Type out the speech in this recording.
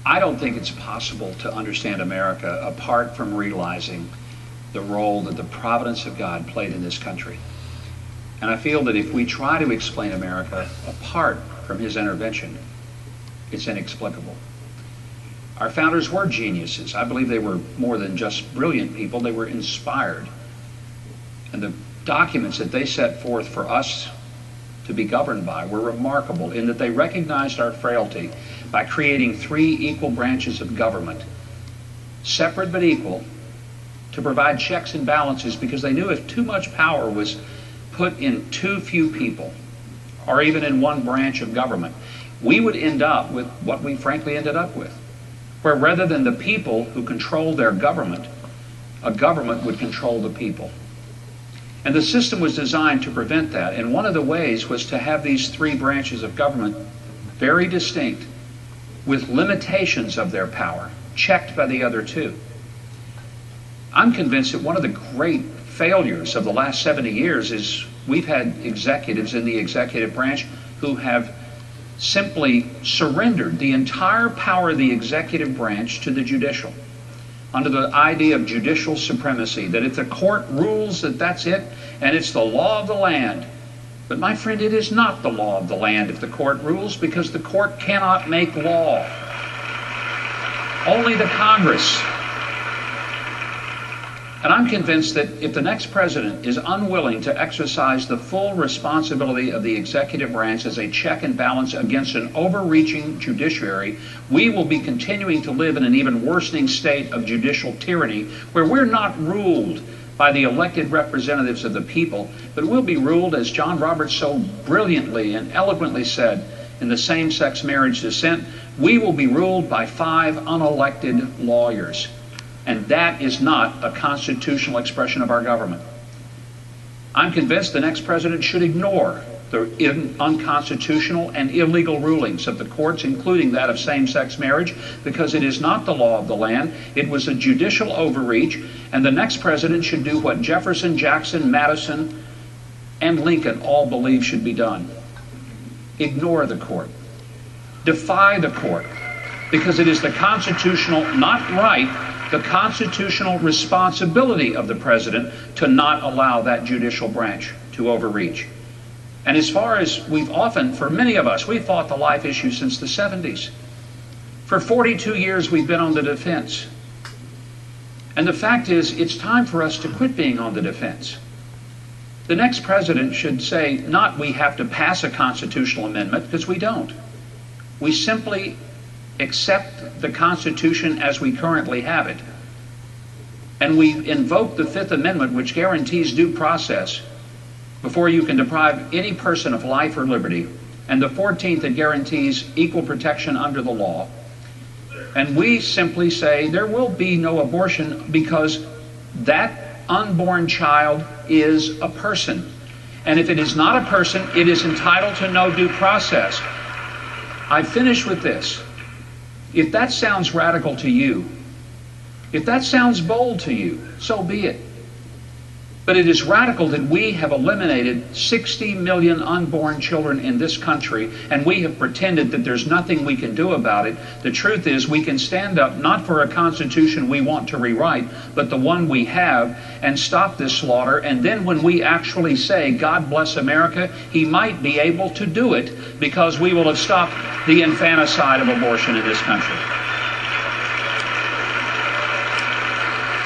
I don't think it's possible to understand America apart from realizing the role that the providence of God played in this country. And I feel that if we try to explain America apart from his intervention, it's inexplicable. Our founders were geniuses. I believe they were more than just brilliant people. They were inspired. And the documents that they set forth for us to be governed by were remarkable in that they recognized our frailty by creating 3 equal branches of government, separate but equal, to provide checks and balances, because they knew if too much power was put in too few people, or even in one branch of government, we would end up with what we frankly ended up with, where rather than the people who control their government, a government would control the people. And the system was designed to prevent that, and one of the ways was to have these 3 branches of government very distinct, with limitations of their power, checked by the other 2. I'm convinced that one of the great failures of the last 70 years is we've had executives in the executive branch who have simply surrendered the entire power of the executive branch to the judicial, under the idea of judicial supremacy, that if the court rules that that's it, and it's the law of the land. But my friend, it is not the law of the land if the court rules, because the court cannot make law. Only the Congress. And I'm convinced that if the next president is unwilling to exercise the full responsibility of the executive branch as a check and balance against an overreaching judiciary, we will be continuing to live in an even worsening state of judicial tyranny, where we're not ruled by the elected representatives of the people, but we'll be ruled, as John Roberts so brilliantly and eloquently said in the same-sex marriage dissent, we will be ruled by 5 unelected lawyers. And that is not a constitutional expression of our government. I'm convinced the next president should ignore the unconstitutional and illegal rulings of the courts, including that of same-sex marriage, because it is not the law of the land. It was a judicial overreach, and the next president should do what Jefferson, Jackson, Madison, and Lincoln all believe should be done. Ignore the court. Defy the court, because it is the constitutional, not right, the constitutional responsibility of the president to not allow that judicial branch to overreach. And as far as we've often, for many of us, we've fought the life issue since the 70s. For 42 years we've been on the defense. And the fact is, it's time for us to quit being on the defense. The next president should say, not we have to pass a constitutional amendment, because we don't. We simply accept the Constitution as we currently have it. And we invoke the 5th Amendment, which guarantees due process before you can deprive any person of life or liberty, and the 14th that guarantees equal protection under the law. And we simply say there will be no abortion because that unborn child is a person. And if it is not a person, it is entitled to no due process. I finish with this. If that sounds radical to you, if that sounds bold to you, so be it. But it is radical that we have eliminated 60 million unborn children in this country, and we have pretended that there's nothing we can do about it. The truth is, we can stand up not for a constitution we want to rewrite, but the one we have, and stop this slaughter. And then when we actually say, God bless America, he might be able to do it, because we will have stopped the infanticide of abortion in this country.